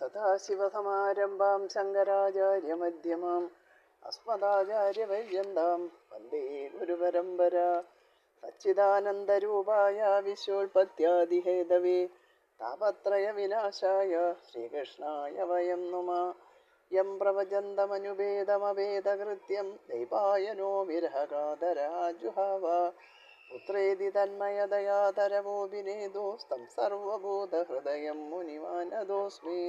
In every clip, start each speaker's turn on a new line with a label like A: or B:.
A: സദാശിവസമാരംഭാം ശങ്കരാചാര്യമധ്യമാം അസ്മദാചാര്യപര്യന്താം വന്ദേ ഗുരുപരമ്പര. സച്ചിദാനന്ദരൂപായ വിശ്വോൽപത്യാദിഹേതവേ താപത്രയ വിനാശായ ശ്രീകൃഷ്ണായ വയം നുമഃ. യം പ്രവചന്തമനുപേതമവേദകൃത്യം ദൈവായനോ വിരഹകാതരാജുഹാവ പുത്രേതി തന്മയദയാതരവോപിനേദോസ്തം സർവഭൂതഹൃദയം മുനിമാനദോസ്മി.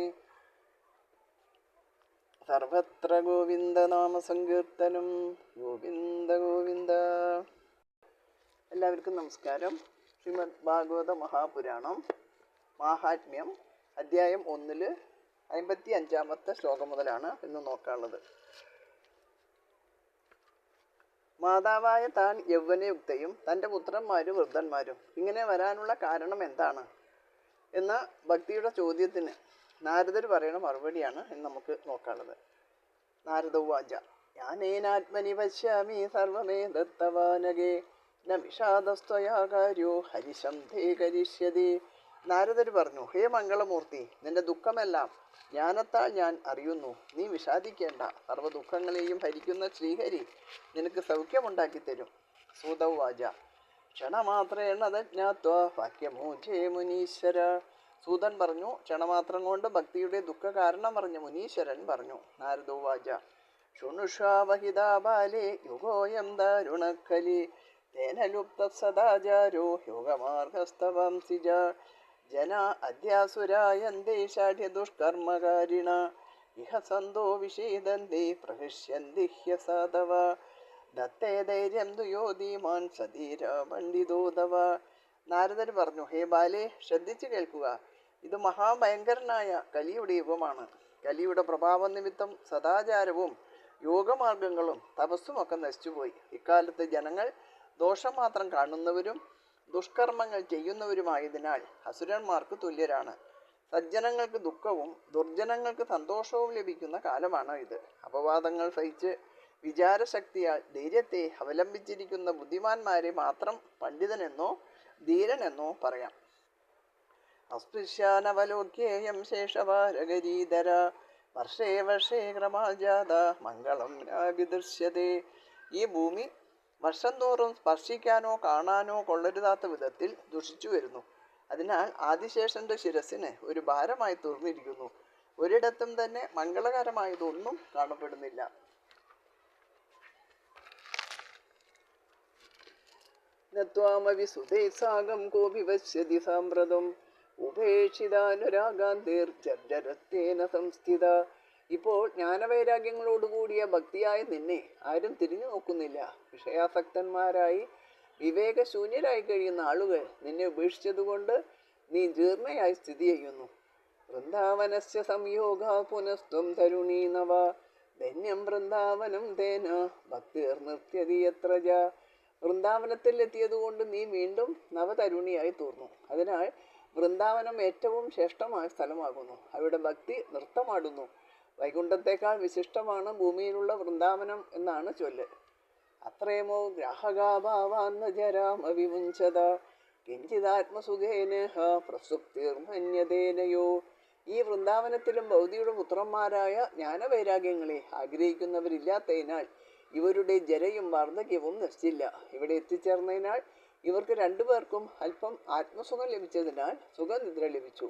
A: സർവത്ര ഗോവിന്ദനാമസങ്കീർത്തനം. ഗോവിന്ദ ഗോവിന്ദ. എല്ലാവർക്കും നമസ്കാരം. ശ്രീമദ് ഭാഗവത മഹാപുരാണം മാഹാത്മ്യം അധ്യായം 1 55-ാമത്തെ ശ്ലോകം മുതലാണ് ഇന്ന് നോക്കാനുള്ളത്. മാതാവായ താൻ യൗവനയുക്തയും തൻ്റെ പുത്രന്മാരും വൃദ്ധന്മാരും ഇങ്ങനെ വരാനുള്ള കാരണം എന്താണ് എന്ന ഭക്തിയുടെ ചോദ്യത്തിന് നാരദർ പറയുന്ന മറുപടിയാണ് ഇന്ന് നമുക്ക് നോക്കാനുള്ളത്. നാരദ ഉവാച ജ്ഞാനേനാത്മനി പശ്യാമി സർവമേ ദത്തവാനകേ ന വിഷാദസ്ത്വയാ കാര്യോ ഹരിശം ധേ കരിഷ്യതി. നാരദർ പറഞ്ഞു, ഹേ മംഗളമൂർത്തി, നിന്റെ ദുഃഖമെല്ലാം ജ്ഞാനത്താൽ ഞാൻ അറിയുന്നു. നീ വിഷാദിക്കേണ്ട. സർവ്വ ദുഃഖങ്ങളെയും ഭരിക്കുന്ന ശ്രീഹരി നിനക്ക് സൗഖ്യമുണ്ടാക്കിത്തരും. സൂത ഉവാച ക്ഷണമാത്രേണ തജ്ഞാത്വാ വാക്യമൂചേ മുനീശ്വര. സൂതൻ പറഞ്ഞു, ക്ഷണമാത്രം കൊണ്ട് ഭക്തിയുടെ ദുഃഖ കാരണം പറഞ്ഞ മുനീശ്വരൻ പറഞ്ഞു. നാരദ ഉവാച ശൃണുഷ്വാവഹിതാ ബാലേ യുഗോയം ദാരുണക്കലി തേന ലുപ്ത സദാചാരോ യോഗമാർഗസ്തവംസിജ ജന അദ്യാസുരായന്തേ ഷാഢ്യ ദുഷ്കർമ്മകാരിണ ഇഹ സന്തോ വിഷീദന്തി പ്രഹൃഷ്യന്തി ഹ്യസാധവ ദത്തേ ധൈര്യം ദുയോധീമാൻ സധീര പണ്ഡിതോധവ. നാരദർ പറഞ്ഞു, ഹേ ബാലേ, ശ്രദ്ധിച്ചു കേൾക്കുക. ഇത് മഹാഭയങ്കരനായ കലിയുടെ യുഗമാണ്. കലിയുടെ പ്രഭാവം നിമിത്തം സദാചാരവും യോഗമാർഗങ്ങളും തപസ്സുമൊക്കെ നശിച്ചുപോയി. ഇക്കാലത്ത് ജനങ്ങൾ ദോഷം മാത്രം കാണുന്നവരും ദുഷ്കർമ്മങ്ങൾ ചെയ്യുന്നവരുമായതിനാൽ അസുരന്മാർക്ക് തുല്യരാണ്. സജ്ജനങ്ങൾക്ക് ദുഃഖവും ദുർജനങ്ങൾക്ക് സന്തോഷവും ലഭിക്കുന്ന കാലമാണ് ഇത്. അപവാദങ്ങൾ സഹിച്ച് വിചാരശക്തിയാൽ ധൈര്യത്തെ അവലംബിച്ചിരിക്കുന്ന ബുദ്ധിമാന്മാരെ മാത്രം പണ്ഡിതനെന്നോ ധീരനെന്നോ പറയാം. അസ്പൃശ്യാനവലോക്യേയം ശേഷവാരഗരീധര വർഷേ വർഷേ ക്രമാജാത മംഗളം രാഭിദൃശ്യതേ. ഈ ഭൂമി വർഷം തോറും സ്പർശിക്കാനോ കാണാനോ കൊള്ളരുതാത്ത വിധത്തിൽ ദുഷിച്ചു വരുന്നു. അതിനാൽ ആദിശേഷന്റെ ശിരസിന് ഒരു ഭാരമായി തീർന്നിരിക്കുന്നു. ഒരിടത്തും തന്നെ മംഗളകരമായതൊന്നും കാണപ്പെടുന്നില്ല. നത്വാമവിസുതേസാഗം കോപി പശ്യതി സാമ്പ്രതം ഉപേക്ഷിതാനുരാഗാന്തേർജർജരത്തേന സംസ്ഥിത. ഇപ്പോൾ ജ്ഞാനവൈരാഗ്യങ്ങളോടുകൂടിയ ഭക്തിയായ നിന്നെ ആരും തിരിഞ്ഞു നോക്കുന്നില്ല. വിഷയാസക്തന്മാരായി വിവേകശൂന്യരായി കഴിയുന്ന ആളുകൾ നിന്നെ ഉപേക്ഷിച്ചതുകൊണ്ട് നീ ജീർണയായി സ്ഥിതി ചെയ്യുന്നു. വൃന്ദാവനസ്യ സംയോഗ പുനസ്ത്വം തരുണീ നവ ധന്യം വൃന്ദാവനം തേന ഭക്തിർ നൃത്യതി യത്രജ. വൃന്ദാവനത്തിൽ എത്തിയതുകൊണ്ട് നീ വീണ്ടും നവതരുണിയായി തീർന്നു. അതിനാൽ വൃന്ദാവനം ഏറ്റവും ശ്രേഷ്ഠമായ സ്ഥലമാകുന്നു. അവിടെ ഭക്തി നൃത്തമാടുന്നു. വൈകുണ്ഠത്തേക്കാൾ വിശിഷ്ടമാണ് ഭൂമിയിലുള്ള വൃന്ദാവനം എന്നാണ് ചൊല്ല്. അത്രേമോ ഗ്രാഹകാഭാവാന്നജരാമവിമുഞ്ചത കിഞ്ചിതാത്മസുഖേന പ്രസുപ്തിർമന്യതേനയോ. ഈ വൃന്ദാവനത്തിലും ഭൗതിയുടെ പുത്രന്മാരായ ജ്ഞാനവൈരാഗ്യങ്ങളെ ആഗ്രഹിക്കുന്നവരില്ലാത്തതിനാൽ ഇവരുടെ ജരയും വാർദ്ധക്യവും നശിച്ചില്ല. ഇവിടെ എത്തിച്ചേർന്നതിനാൽ ഇവർക്ക് രണ്ടുപേർക്കും അല്പം ആത്മസുഖം ലഭിച്ചതിനാൽ സുഖനിദ്ര ലഭിച്ചു.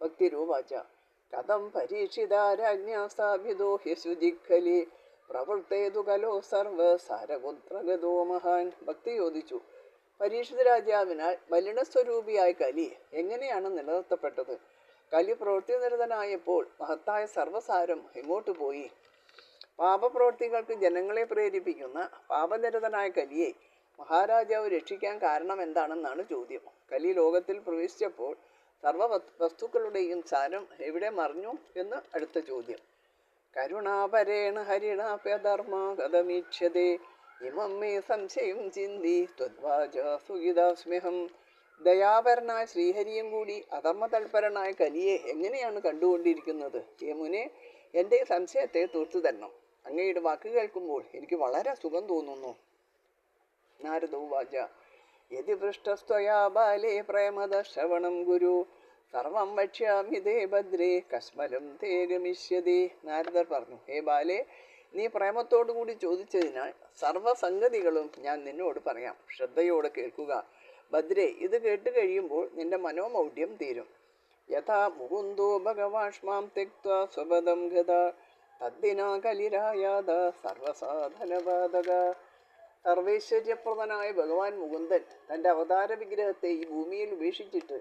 A: ഭക്തിരൂപാച കഥം പരീക്ഷിതാരാജ്ഞാ സ്ഥാപിതോ ഹ്യശുചിഖലി പ്രവൃത്തേതു കലോ സർവ സാരപുത്രഗതോ മഹാൻ. ഭക്തി ചോദിച്ചു, പരീക്ഷിത രാജാവിനാൽ മലിനസ്വരൂപിയായ കലി എങ്ങനെയാണ് നിലനിർത്തപ്പെട്ടത്? കലി പ്രവൃത്തിനിരതനായപ്പോൾ മഹത്തായ സർവസാരം എങ്ങോട്ട് പോയി? പാപപ്രവൃത്തികൾക്ക് ജനങ്ങളെ പ്രേരിപ്പിക്കുന്ന പാപനിരതനായ കലിയെ മഹാരാജാവ് രക്ഷിക്കാൻ കാരണം എന്താണെന്നാണ് ചോദ്യം. കലി ലോകത്തിൽ പ്രവേശിച്ചപ്പോൾ സർവ വസ്തുക്കളുടെയും സാരം എവിടെ മറിഞ്ഞു എന്ന് അടുത്ത ചോദ്യം. കരുണാപരേണ ഹരിണാപ്യധർമാഗതമീക്ഷ്യതേ ഇമം മേ സംശയം ചിന്തി ത്വദ്വാച സുഖിതാസ്മ്യഹം. ദയാപരനായ ശ്രീഹരിയും കൂടി അധർമ്മതൽപരനായ കലിയെ എങ്ങനെയാണ് കണ്ടുകൊണ്ടിരിക്കുന്നത്? യമുനെ, എൻ്റെ സംശയത്തെ തീർത്തു തരണം. അങ്ങയുടെ വാക്ക് കേൾക്കുമ്പോൾ എനിക്ക് വളരെ സുഖം തോന്നുന്നു. നാരദ ഉവാച യതി പൃഷ്ടസ്ത്വയാ ബാലേ പ്രേമദ ശ്രവണം ഗുരു സർവം വക്ഷ്യാമി തേ ഭദ്രേ കസ്മലം തേ ഗമിഷ്യതേ. നാരദർ പറഞ്ഞു, ഹേ ബാലേ, നീ പ്രേമത്തോടു കൂടി ചോദിച്ചതിനാൽ സർവസംഗതികളും ഞാൻ നിന്നോട് പറയാം. ശ്രദ്ധയോടെ കേൾക്കുക. ഭദ്രേ, ഇത് കേട്ട് കഴിയുമ്പോൾ നിന്റെ മനോമൗഢ്യം തീരും. യഥാ മുകുന്ദോ ഭഗവാഷ്മാം തെക്ത്വാ സ്വപദം ഗതാ തദ്ദിനാ കലിരായാത സർവസാധനബാധക. സർവൈശ്വര്യപ്രദനായ ഭഗവാൻ മുകുന്ദൻ തൻ്റെ അവതാര വിഗ്രഹത്തെ ഈ ഭൂമിയിൽ ഉപേക്ഷിച്ചിട്ട്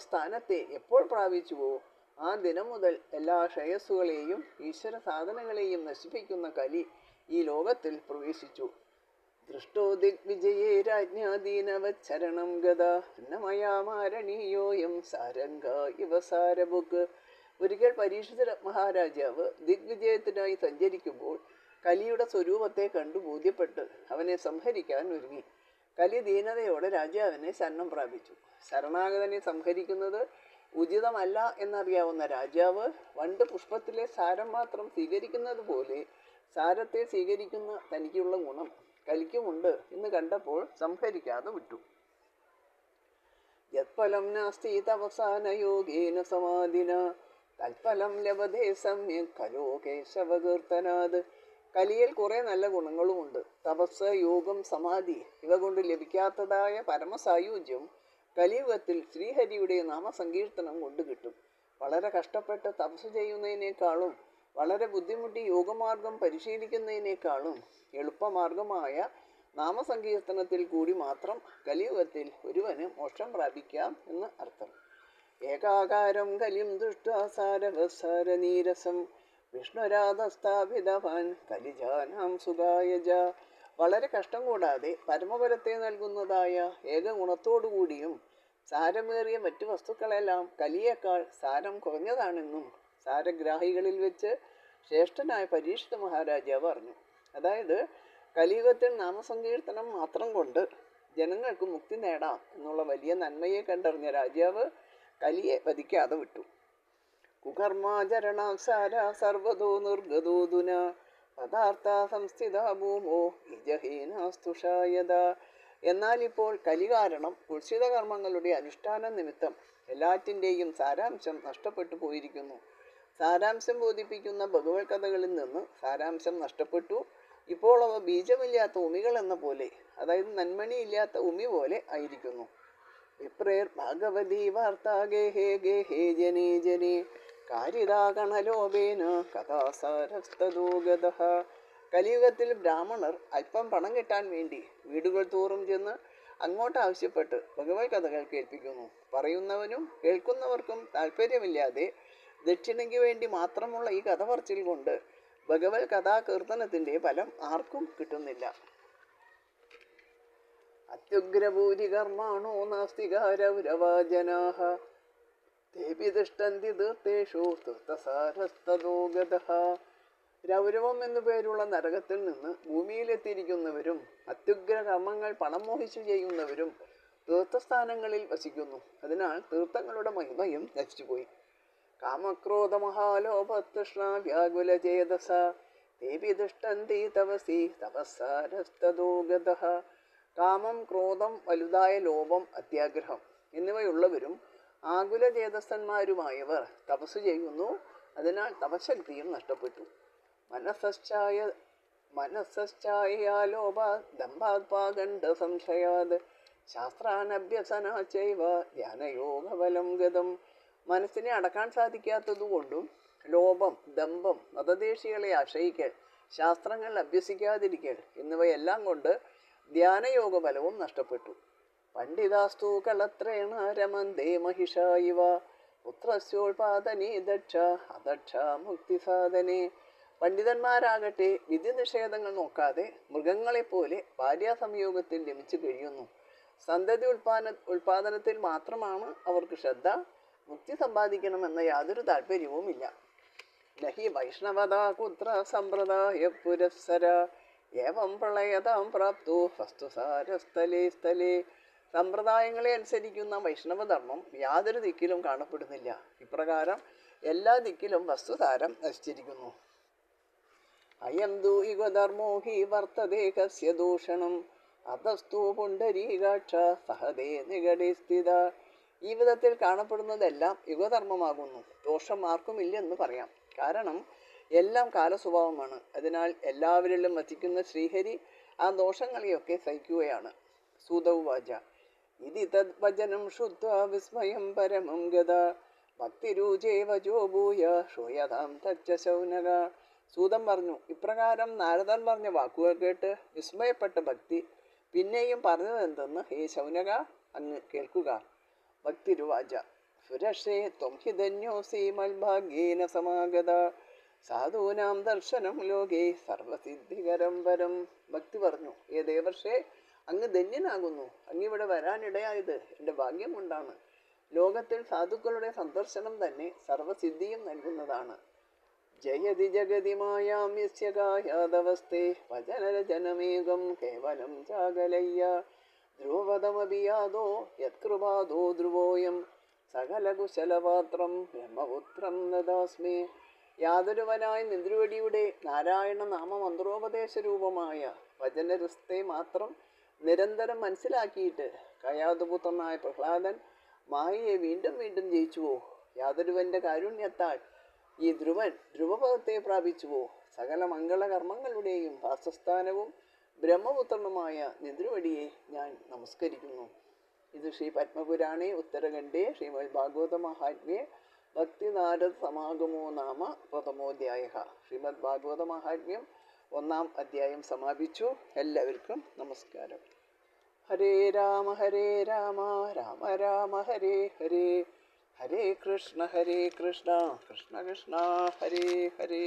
A: സ്ഥാനത്തെ എപ്പോൾ പ്രാപിച്ചുവോ ആ ദിനം മുതൽ എല്ലാ ശ്രേയസ്സുകളെയും ഈശ്വര സാധനങ്ങളെയും നശിപ്പിക്കുന്ന കലി ഈ ലോകത്തിൽ പ്രവേശിച്ചു. ദൃഷ്ടോ ദിഗ്വിജയേ രാജ്ഞാദീനവച്ചരണം ഗത ഭിന്നമയാമാരണീയോയം സാരംഗ ഇവ സാരബുക്ക്. ഒരിക്കൽ പരീക്ഷിത മഹാരാജാവ് ദിഗ്വിജയത്തിനായി സഞ്ചരിക്കുമ്പോൾ കലിയുടെ സ്വരൂപത്തെ കണ്ടു ബോധ്യപ്പെട്ട് അവനെ സംഹരിക്കാൻ ഒരുങ്ങി. കലി ദീനതയോടെ രാജാവിനെ ശരണം പ്രാപിച്ചു. ശരണാഗതനെ സംഹരിക്കുന്നത് ഉചിതമല്ല എന്നറിയാവുന്ന രാജാവ് വണ്ട് പുഷ്പത്തിലെ സാരം മാത്രം സ്വീകരിക്കുന്നത് പോലെ സാരത്തെ സ്വീകരിക്കുന്ന തനിക്കുള്ള ഗുണം കലിക്കുമുണ്ട് എന്ന് കണ്ടപ്പോൾ സംഹരിക്കാതെ വിട്ടു. യത്ഫലം നാസ്തി തപസാന യോഗേന സമാധിന തൽഫലം ലഭതേ സമ്യക് കലോ കേശവകീർത്തനാത്. കലിയിൽ കുറേ നല്ല ഗുണങ്ങളുമുണ്ട്. തപസ്, യോഗം, സമാധി ഇവ കൊണ്ട് ലഭിക്കാത്തതായ പരമസായുജ്യം കലിയുഗത്തിൽ ശ്രീഹരിയുടെ നാമസങ്കീർത്തനം കൊണ്ട് കിട്ടും. വളരെ കഷ്ടപ്പെട്ട് തപസ് ചെയ്യുന്നതിനേക്കാളും വളരെ ബുദ്ധിമുട്ടി യോഗമാർഗം പരിശീലിക്കുന്നതിനേക്കാളും എളുപ്പമാർഗമായ നാമസങ്കീർത്തനത്തിൽ കൂടി മാത്രം കലിയുഗത്തിൽ ഒരുവന് മോക്ഷം പ്രാപിക്കാം എന്ന് അർത്ഥം. ഏകാകാരം കലിം ദൃഷ്ട്വാ സാരവസാരനീരസം വിഷ്ണുരാധസ്ഥാപിതവാൻ കലിജാനാം സുഖായജ. വളരെ കഷ്ടം കൂടാതെ പരമപരത്തെ നൽകുന്നതായ ഏകഗുണത്തോടുകൂടിയും സാരമേറിയ മറ്റു വസ്തുക്കളെല്ലാം കലിയേക്കാൾ സാരം കുറഞ്ഞതാണെന്നും സാരഗ്രാഹികളിൽ വെച്ച് ശ്രേഷ്ഠനായ പരീക്ഷിത മഹാരാജാവ് പറഞ്ഞു. അതായത് കലിയുഗത്തിൽ നാമസങ്കീർത്തനം മാത്രം കൊണ്ട് ജനങ്ങൾക്ക് മുക്തി നേടാം എന്നുള്ള വലിയ നന്മയെ കണ്ടറിഞ്ഞ രാജാവ് കലിയെ വധിക്കാതെ വിട്ടു. കുകർമാചരണാസാര സർവതോ നിർഗതോതുന പദാർത്ഥ സംസ്ഥിത ഭൂമോ ഇജഹീനാസ്തുഷായത. എന്നാൽ ഇപ്പോൾ കലി കാരണം ഉത്സിത കർമ്മങ്ങളുടെ അനുഷ്ഠാന നിമിത്തം എല്ലാറ്റിൻ്റെയും സാരാംശം നഷ്ടപ്പെട്ടു പോയിരിക്കുന്നു. സാരാംശം ബോധിപ്പിക്കുന്ന ഭഗവത് കഥകളിൽ നിന്ന് സാരാംശം നഷ്ടപ്പെട്ടു. ഇപ്പോൾ അവ ബീജമില്ലാത്ത ഉമികൾ എന്ന പോലെ, അതായത് നന്മണിയില്ലാത്ത ഉമി പോലെ ആയിരിക്കുന്നു. വിപ്രേർ ഭാഗവതീ വാർത്താ ഗേഹേ ഗേഹേ ജനേ ജനേ കാരിതാകണലോപേന കഥാസാരസ്തദോഗത. കലിയുഗത്തിൽ ബ്രാഹ്മണർ അല്പം പണം കിട്ടാൻ വേണ്ടി വീടുകൾ തോറും ചെന്ന് അങ്ങോട്ട് ആവശ്യപ്പെട്ട് ഭഗവത് കഥകൾ കേൾപ്പിക്കുന്നു. പറയുന്നവനും കേൾക്കുന്നവർക്കും താല്പര്യമില്ലാതെ ദക്ഷിണയ്ക്ക് വേണ്ടി മാത്രമുള്ള ഈ കഥ പറച്ചിൽ കൊണ്ട് ഭഗവത് കഥാകീർത്തനത്തിൻ്റെ ഫലം ആർക്കും കിട്ടുന്നില്ല. അത്യുഗ്രഭൂരി കർമാണോ നാസ്തികാരൗരവാജനാഹ തേപി തിഷ്ടന്തി തീർത്ഥേഷു തീർത്ഥസാരസ്തദോഗതഃ. രൗരവം എന്നു പേരുള്ള നരകത്തിൽ നിന്ന് ഭൂമിയിലെത്തിയിരിക്കുന്നവരും അത്യുഗ്ര കർമ്മങ്ങൾ പണം മോഹിച്ചു ചെയ്യുന്നവരും തീർത്ഥസ്ഥാനങ്ങളിൽ വസിക്കുന്നു. അതിനാൽ തീർത്ഥങ്ങളുടെ മഹിമയും നശിച്ചുപോയി. കാമക്രോധ മഹാലോഭതൃഷ്ണ വ്യാകുല ചേതസ തേപി തിഷ്ടന്തി തപസി തപസ്സാരസ്തദോഗതഃ. കാമം, ക്രോധം, വലുതായ ലോഭം, അത്യാഗ്രഹം എന്നിവയുള്ളവരും ആകുല ചേതസ്സന്മാരുമായവർ തപസ് ചെയ്യുന്നു. അതിനാൽ തപശക്തിയും നഷ്ടപ്പെട്ടു. മനസ്സശ്ചായാലോഭ ദമ്പാത്പാകണ്ഡ സംശയാത് ശാസ്ത്രാനഭ്യസനാചൈവ ധ്യാനയോഗബലം ഗതം. മനസ്സിനെ അടക്കാൻ സാധിക്കാത്തതുകൊണ്ടും ലോഭം, ദമ്പം, മതദേശികളെ ആശ്രയിക്കൽ, ശാസ്ത്രങ്ങൾ അഭ്യസിക്കാതിരിക്കൽ എന്നിവയെല്ലാം കൊണ്ട് ധ്യാനയോഗ ബലവും നഷ്ടപ്പെട്ടു. പണ്ഡിതാസ്തു കളത്രേണ രമന്തേ മഹിഷ ഇവ പുത്രസ്യോൽപാദനേ ദക്ഷ അദക്ഷ മുക്തിസാധനേ. പണ്ഡിതന്മാരാകട്ടെ വിധി നിഷേധങ്ങൾ നോക്കാതെ മൃഗങ്ങളെപ്പോലെ ഭാര്യാസംയോഗത്തിൽ രമിച്ചു കഴിയുന്നു. സന്തതി ഉൽപാദനത്തിൽ മാത്രമാണ് അവർക്ക് ശ്രദ്ധ. മുക്തി സമ്പാദിക്കണമെന്ന യാതൊരു താല്പര്യവുമില്ല. നഹി വൈഷ്ണവതാ കുത്ര സമ്പ്രദായ പുരസ്സര ഏവം പ്രളയതാം പ്രാപ്തോ വസ്തുസാരസ്ഥലേ സ്ഥലേ. സമ്പ്രദായങ്ങളെ അനുസരിക്കുന്ന വൈഷ്ണവധർമ്മം യാതൊരു ദിക്കിലും കാണപ്പെടുന്നില്ല. ഇപ്രകാരം എല്ലാ ദിക്കിലും വസ്തുസാരം നശിച്ചിരിക്കുന്നു. അയം ദൂ ഇഗധർമ്മോ ഹി വർത്തതേ കസ്യ ദൂഷണം അതസ്തു പുണ്ഡരീകാക്ഷ സഹദേ നികടേ സ്ഥിത. ഈ വിധത്തിൽ കാണപ്പെടുന്നതെല്ലാം യുഗധർമ്മമാകുന്നു. ദോഷം ആർക്കുമില്ലെന്ന് പറയാം. കാരണം എല്ലാം കാലസ്വഭാവമാണ്. അതിനാൽ എല്ലാവരിലും വസിക്കുന്ന ശ്രീഹരി ആ ദോഷങ്ങളെയൊക്കെ സഹിക്കുകയാണ്. സൂതൗവാച ഇതി തദ്വചനം ശ്രുത്വാ വിസ്മയം പരമം ഗത ഭക്തിരൂചേ വചോ ഭൂയ ശ്രൂയതാം തച്ച ശൗനക. സൂതൻ പറഞ്ഞു, ഇപ്രകാരം നാരദൻ പറഞ്ഞ വാക്കുകൾ കേട്ട് വിസ്മയപ്പെട്ട ഭക്തി പിന്നെയും പറഞ്ഞതെന്തെന്ന് ഹേ ശൗനക അങ്ങ് കേൾക്കുക. ഭക്തിരുവാച സുരക്ഷേ ത്വം ഹി ധന്യോസി മൽഭാഗ്യേന സമാഗത സാധൂനാം ദർശനം ലോകേ സർവസിദ്ധികരം വരം. ഭക്തി പറഞ്ഞു, ഏ ദേവർഷേ അങ്ങ് ധന്യനാകുന്നു. അങ്ങിവിടെ വരാനിടയായത് എൻ്റെ ഭാഗ്യം കൊണ്ടാണ്. ലോകത്തിൽ സാധുക്കളുടെ സന്ദർശനം തന്നെ സർവസിദ്ധിയും നൽകുന്നതാണ്. ജയതി ജഗതി മായാം യസ്യ കായാദവസ്തേ വചനരചനമേകം കേവലം ചാകലയ്യ ധ്രുവപദമപി യാദോ യത്കൃപാദോ ധ്രുവോയം സകലകുശലപാത്രം ബ്രഹ്മപുത്രം ദദാസ്മി. യാതൊരുവനായ നിന്ദ്രുവടിയുടെ നാരായണ നാമമന്ത്രോപദേശ രൂപമായ വചനരസ്തെ മാത്രം നിരന്തരം മനസ്സിലാക്കിയിട്ട് കയാതുപുത്രനായ പ്രഹ്ലാദൻ മായയെ വീണ്ടും വീണ്ടും ജയിച്ചുവോ? യാതൊരുവന്റെ കാരുണ്യത്താൽ ഈ ധ്രുവപദത്തെ പ്രാപിച്ചുവോ? സകല മംഗളകർമ്മങ്ങളുടെയും വാസസ്ഥാനവും ബ്രഹ്മപുത്രനുമായ നിന്ദ്രുവടിയെ ഞാൻ നമസ്കരിക്കുന്നു. ഇത് ശ്രീ പത്മപുരാണേ ഉത്തരഖണ്ഡേ ശ്രീമദ് ഭാഗവത മഹാത്മ്യേ ഭക്തിനാരദ സമാഗമോ നാമ പ്രഥമോധ്യായ. ശ്രീമദ് ഭാഗവത മഹാത്മ്യം 1-ാം അധ്യായം സമാപിച്ചു. എല്ലാവർക്കും നമസ്കാരം. ഹരേ രാമ രാമ രാമ ഹരേ ഹരേ, ഹരേ കൃഷ്ണ കൃഷ്ണ കൃഷ്ണ ഹരേ ഹരേ.